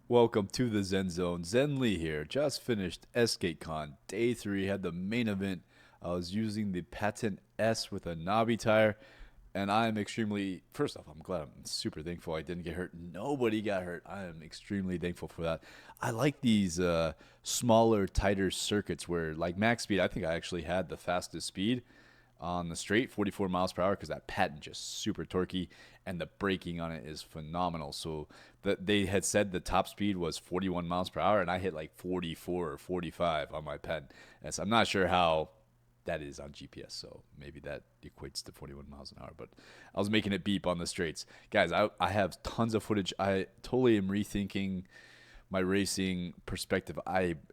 Welcome to the Zen Zone. Zen Lee here. Just finished SkateCon. Day 3 had the main event. I was using the Patent S with a knobby tire, and I am extremely, first off, I'm glad, I'm super thankful I didn't get hurt. Nobody got hurt. I am extremely thankful for that. I like these smaller, tighter circuits where, like max speed, I think I actually had the fastest speed on the straight, 44 miles per hour, because that patent just super torquey, and the braking on it is phenomenal. So they had said the top speed was 41 miles per hour, and I hit like 44 or 45 on my patent. And so I'm not sure how that is on GPS, so maybe that equates to 41 miles an hour. But I was making it beep on the straights. Guys, I have tons of footage. I totally am rethinking my racing perspective.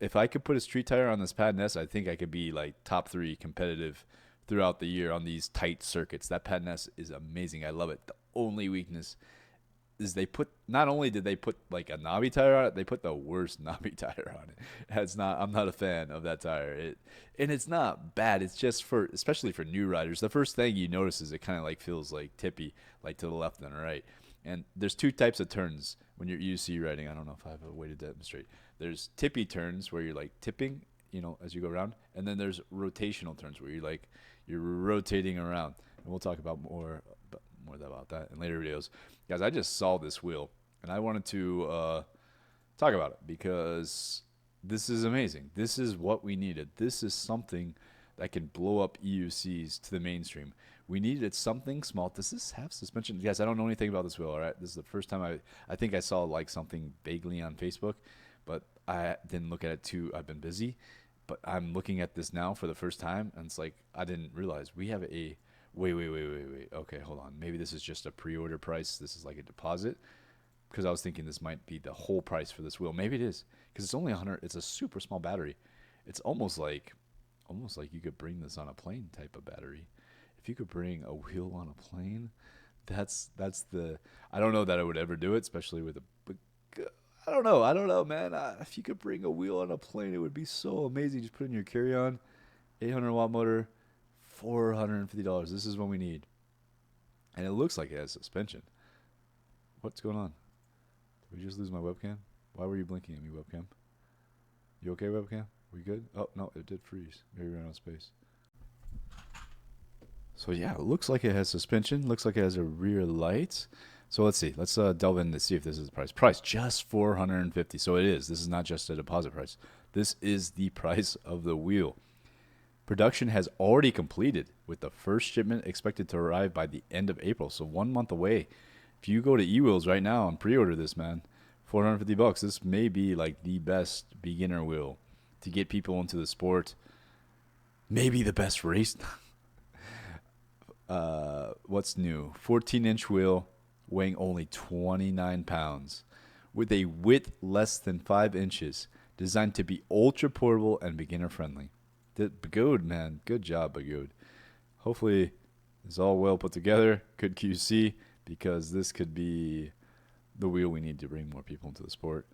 If I could put a street tire on this Patent S, I think I could be like top 3 competitive throughout the year on these tight circuits. That Patent S is amazing. I love it. The only weakness is not only did they put like a knobby tire on it, they put the worst knobby tire on it. I'm not a fan of that tire. It's not bad. It's just for, especially for new riders, the first thing you notice is it kind of like feels like tippy, like to the left and the right. And there's two types of turns when you're EUC riding. I don't know if I have a way to demonstrate. There's tippy turns where you're like tipping, as you go around, and then there's rotational turns where you're rotating around. And we'll talk about more about that in later videos. Guys, I just saw this wheel, and I wanted to talk about it because this is amazing. This is what we needed. This is something that can blow up EUCs to the mainstream. We needed something small. Does this have suspension? Guys, I don't know anything about this wheel, all right? This is the first time I think I saw like something vaguely on Facebook, but I didn't look at it too. I've been busy, but I'm looking at this now for the first time, and it's like I didn't realize we have a wait. Okay, hold on. Maybe this is just a pre-order price. This is like a deposit because I was thinking this might be the whole price for this wheel. Maybe it is because it's only 100. It's a super small battery. It's almost like you could bring this on a plane type of battery. If you could bring a wheel on a plane, that's the. I don't know that I would ever do it, especially with a. I don't know, man. If you could bring a wheel on a plane, it would be so amazing. Just put in your carry-on, 800-watt motor, $450. This is what we need, and it looks like it has suspension. What's going on? Did we just lose my webcam? Why were you blinking at me, webcam? You okay, webcam? We good? Oh no, it did freeze. Maybe we ran out of space. So yeah, it looks like it has suspension. Looks like it has a rear light. So let's see. Let's delve in to see if this is the price. Price just 450. So it is. This is not just a deposit price. This is the price of the wheel. Production has already completed with the first shipment expected to arrive by the end of April. So 1 month away. If you go to eWheels right now and pre-order this, man, $450. This may be like the best beginner wheel to get people into the sport. Maybe the best race. What's new? 14-inch wheel weighing only 29 pounds with a width less than 5 inches, designed to be ultra portable and beginner friendly. Begode, man, good job, Begode. Hopefully it's all well put together. Good QC, because this could be the wheel we need to bring more people into the sport.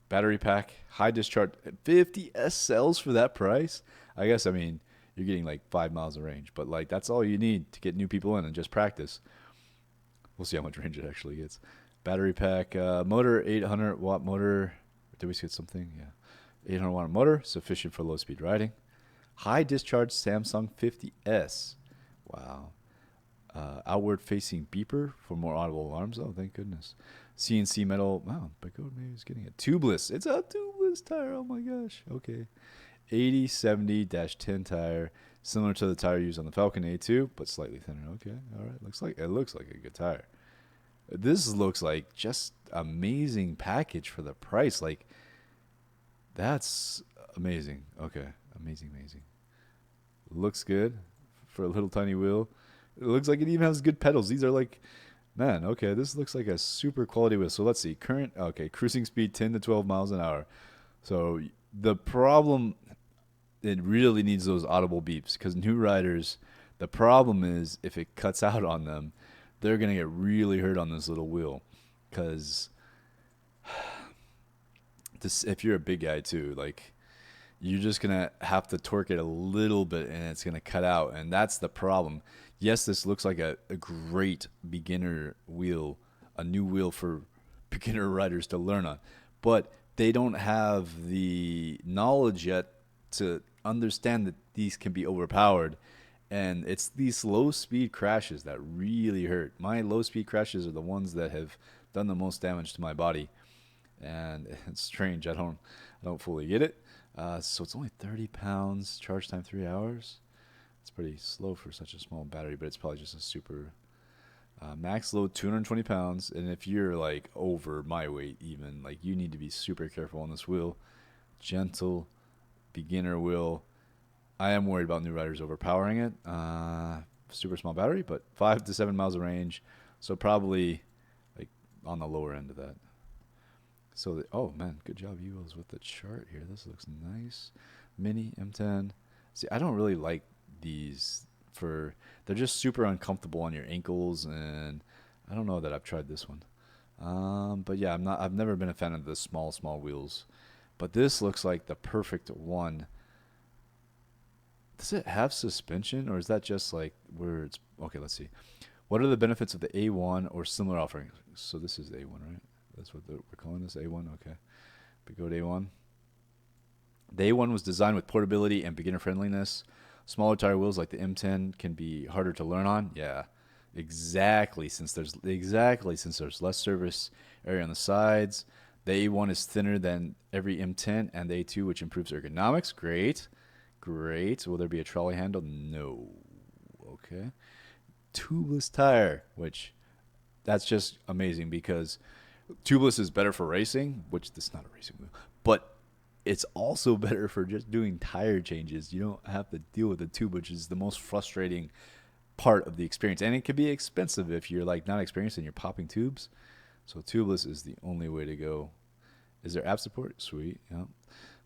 Battery pack, high discharge, 50S cells for that price. I guess, I mean, you're getting like 5 miles of range, but like that's all you need to get new people in and just practice. We'll see how much range it actually gets. Battery pack, motor, 800-watt motor. Did we skip something? Yeah. 800-watt motor, sufficient for low-speed riding. High discharge Samsung 50S. Wow. Outward-facing beeper for more audible alarms. Oh, thank goodness. CNC metal. Wow, Begode maybe is getting it. Tubeless. It's a tubeless tire. Oh, my gosh. Okay. 80/70-10 tire, similar to the tire used on the Falcon A2, but slightly thinner. Okay, all right. It looks like a good tire. This looks like just amazing package for the price. Like, that's amazing. Okay, amazing. Looks good for a little tiny wheel. It looks like it even has good pedals. These are like, man, okay, this looks like a super quality wheel. So let's see. Cruising speed 10 to 12 miles an hour. So the problem, it really needs those audible beeps, because new riders, the problem is if it cuts out on them, they're going to get really hurt on this little wheel, because if you're a big guy too, like, you're just going to have to torque it a little bit and it's going to cut out, and that's the problem. Yes, this looks like a great beginner wheel, a new wheel for beginner riders to learn on, but they don't have the knowledge yet to understand that these can be overpowered. And it's these low speed crashes that really hurt. My low speed crashes are the ones that have done the most damage to my body. And it's strange. I don't fully get it. So it's only 30 pounds, charge time 3 hours. It's pretty slow for such a small battery, but it's probably just a super max load 220 pounds. And if you're like over my weight, even like you need to be super careful on this wheel. Gentle, beginner wheel. I am worried about new riders overpowering it. Super small battery, but 5 to 7 miles of range. So probably like on the lower end of that. So, oh man, good job, Euros, with the chart here. This looks nice. Mini MTen. See, I don't really like these they're just super uncomfortable on your ankles, and I don't know that I've tried this one. But yeah, I've never been a fan of the small wheels. But this looks like the perfect one. Does it have suspension, or is that just like where it's okay? Let's see. What are the benefits of the A1 or similar offerings? So this is the A1, right? That's what we're calling this, A1. Okay. Begode A1. The A1 was designed with portability and beginner friendliness. Smaller tire wheels like the M10 can be harder to learn on. Yeah, exactly. Since there's less surface area on the sides. The A1 is thinner than every M10 and the A2, which improves ergonomics. Great. Will there be a trolley handle? No. Okay. Tubeless tire, which that's just amazing because tubeless is better for racing, which this is not a racing wheel, but it's also better for just doing tire changes. You don't have to deal with the tube, which is the most frustrating part of the experience. And it can be expensive if you're like not experienced and you're popping tubes. So tubeless is the only way to go. Is there app support? Sweet. Yeah.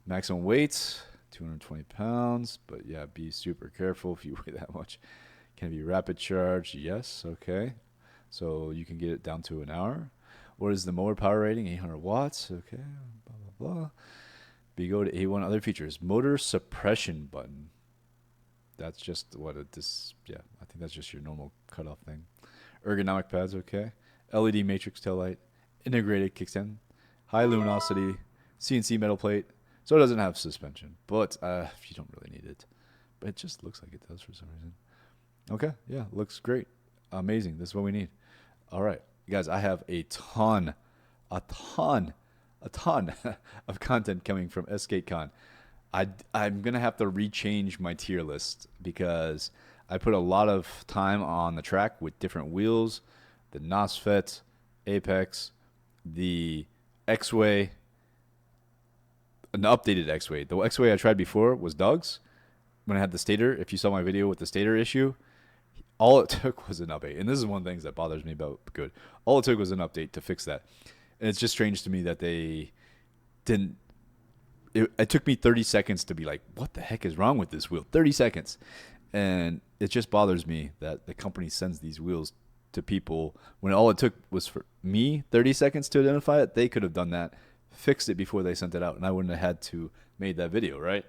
Maximum weight, 220 pounds. But yeah, be super careful if you weigh that much. Can it be rapid charge? Yes. Okay. So you can get it down to an hour. What is the motor power rating? 800 watts. Okay. Blah, blah, blah. Begode A1. Other features. Motor suppression button. That's just what yeah, I think that's just your normal cutoff thing. Ergonomic pads. Okay. LED matrix taillight. Integrated kickstand. High luminosity. CNC metal plate. So it doesn't have suspension. But you don't really need it. But it just looks like it does for some reason. Okay. Yeah. Looks great. Amazing. This is what we need. All right. Guys, I have a ton of content coming from SkateCon. I'm going to have to rechange my tier list because I put a lot of time on the track with different wheels, the NOSFET, Apex, the X-Way, an updated X-Way. The X-Way I tried before was Doug's when I had the stator. If you saw my video with the stator issue, all it took was an update. And this is one of the things that bothers me about Begode. All it took was an update to fix that. And it's just strange to me that they didn't. It took me 30 seconds to be like, what the heck is wrong with this wheel? 30 seconds. And it just bothers me that the company sends these wheels to people when all it took was for me 30 seconds to identify it. They could have done that, fixed it before they sent it out, and I wouldn't have had to made that video, right?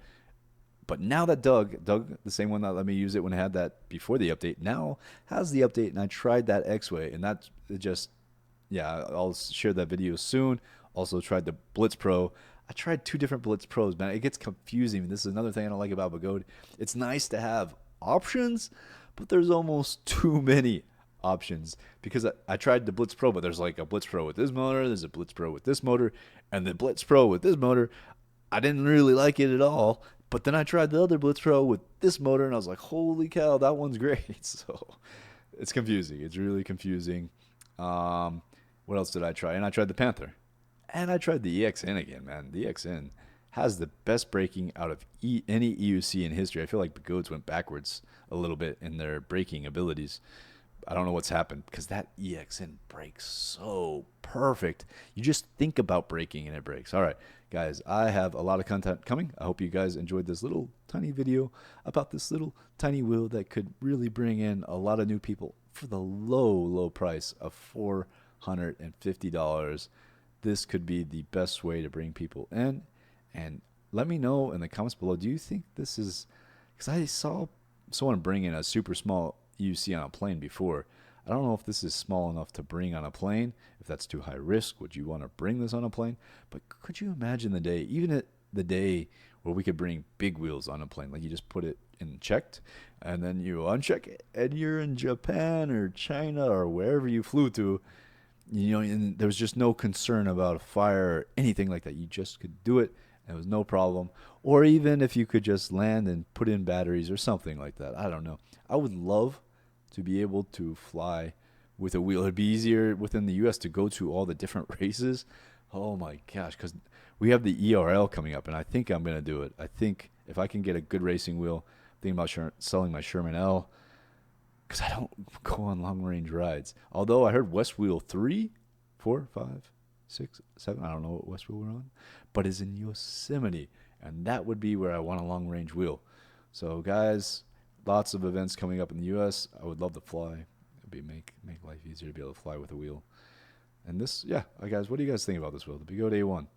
But now that Doug, the same one that let me use it when I had that before the update, now has the update, and I tried that X-Way, and that just, yeah, I'll share that video soon. Also tried the Blitz Pro. I tried 2 different Blitz Pros, man. It gets confusing. This is another thing I don't like about Begode. It's nice to have options, but there's almost too many options because I tried the Blitz Pro, but there's like a Blitz Pro with this motor, there's a Blitz Pro with this motor, and the Blitz Pro with this motor. I didn't really like it at all. But then I tried the other Blitz Pro with this motor, and I was like, holy cow, that one's great. So it's confusing. It's really confusing. What else did I try? And I tried the Panther. And I tried the EXN again, man. The EXN has the best braking out of any EUC in history. I feel like Begode's went backwards a little bit in their braking abilities. I don't know what's happened because that EXN brakes so perfect. You just think about braking and it brakes. All right, guys, I have a lot of content coming. I hope you guys enjoyed this little tiny video about this little tiny wheel that could really bring in a lot of new people for the low price of $450. This could be the best way to bring people in. And let me know in the comments below, do you think this is, because I saw someone bring in a super small EUC on a plane before. I don't know if this is small enough to bring on a plane. If that's too high risk, would you want to bring this on a plane? But could you imagine the day, even at the day where we could bring big wheels on a plane? Like you just put it in checked, and then you uncheck it, and you're in Japan or China or wherever you flew to. You know, and there was just no concern about a fire or anything like that. You just could do it, and it was no problem. Or even if you could just land and put in batteries or something like that. I don't know. I would love to be able to fly with a wheel. It'd be easier within the U.S. to go to all the different races. Oh my gosh, because we have the ERL coming up, and I think I'm gonna do it. I think if I can get a good racing wheel, I'm thinking about selling my Sherman L, because I don't go on long range rides. Although I heard West Wheel 3, 4, 5, 6, 7, I don't know what West Wheel we're on, but is in Yosemite, and that would be where I want a long range wheel. So guys, lots of events coming up in the U.S. I would love to fly. It'd be make life easier to be able to fly with a wheel. And this, yeah, guys, what do you guys think about this wheel, the Begode A1?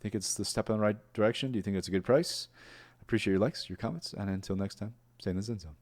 Think it's the step in the right direction? Do you think it's a good price? I appreciate your likes, your comments, and until next time, stay in the Zen Zone.